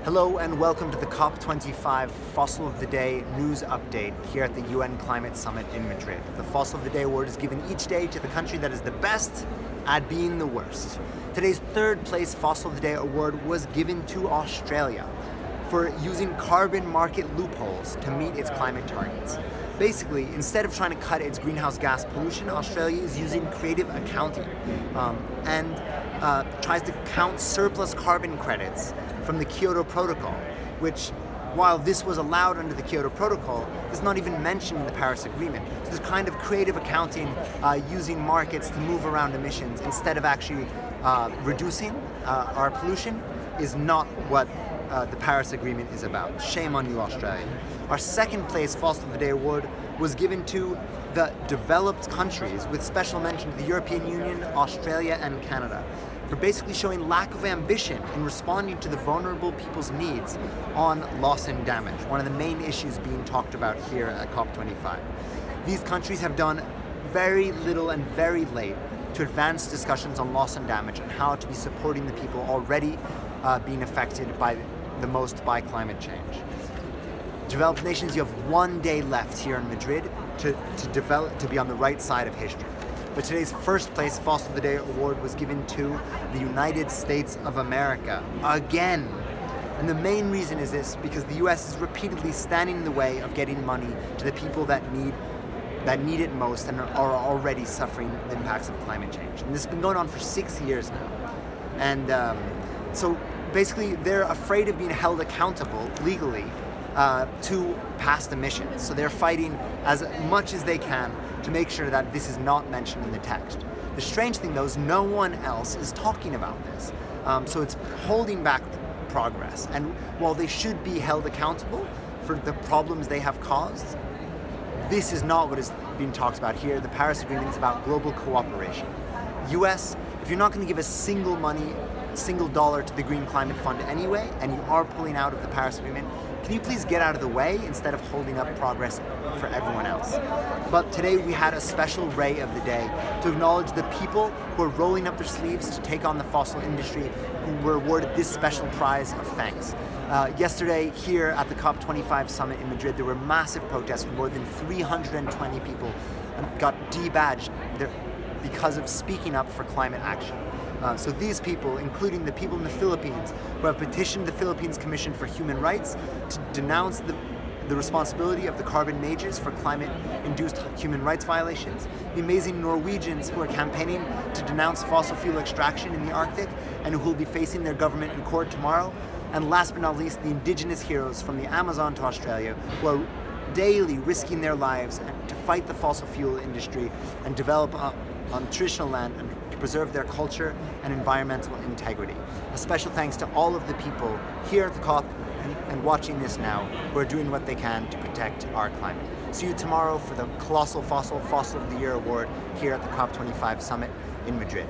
Hello and welcome to the COP25 Fossil of the Day news update here at the UN Climate Summit in Madrid. The Fossil of the Day award is given each day to the country that is the best at being the worst. Today's third place Fossil of the Day award was given to Australia for using carbon market loopholes to meet its climate targets. Basically, instead of trying to cut its greenhouse gas pollution, Australia is using creative accounting and tries to count surplus carbon credits from the Kyoto Protocol, which, while this was allowed under the Kyoto Protocol, is not even mentioned in the Paris Agreement. So this kind of creative accounting using markets to move around emissions instead of actually reducing our pollution is not what the Paris Agreement is about. Shame on you, Australia. Our second place Fossil of the Day award was given to the developed countries, with special mention to the European Union, Australia, and Canada, for basically showing lack of ambition in responding to the vulnerable people's needs on loss and damage, one of the main issues being talked about here at COP25. These countries have done very little and very late to advance discussions on loss and damage and how to be supporting the people already being affected by the most by climate change. Developed nations, you have 1 day left here in Madrid to be on the right side of history. But today's first place Fossil of the Day award was given to the United States of America, again. And the main reason is this, because the US is repeatedly standing in the way of getting money to the people that need it most and are already suffering the impacts of climate change. And this has been going on for 6 years now. And so basically they're afraid of being held accountable legally to past emissions. So they're fighting as much as they can to make sure that this is not mentioned in the text. The strange thing though is no one else is talking about this. So it's holding back progress. And while they should be held accountable for the problems they have caused, this is not what is being talked about here. The Paris Agreement is about global cooperation. US, if you're not going to give a single dollar to the Green Climate Fund anyway, and you are pulling out of the Paris Agreement, can you please get out of the way instead of holding up progress for everyone else? But today we had a special ray of the day to acknowledge the people who are rolling up their sleeves to take on the fossil industry, who were awarded this special prize of thanks. Yesterday here at the COP25 summit in Madrid, there were massive protests where more than 320 people got debadged because of speaking up for climate action. So these people, including the people in the Philippines who have petitioned the Philippines Commission for Human Rights to denounce the responsibility of the carbon majors for climate-induced human rights violations, the amazing Norwegians who are campaigning to denounce fossil fuel extraction in the Arctic and who will be facing their government in court tomorrow, and last but not least, the indigenous heroes from the Amazon to Australia who are daily risking their lives to fight the fossil fuel industry and develop on traditional land and to preserve their culture and environmental integrity. A special thanks to all of the people here at the COP and watching this now who are doing what they can to protect our climate. See you tomorrow for the colossal Fossil of the Year award here at the COP25 summit in Madrid.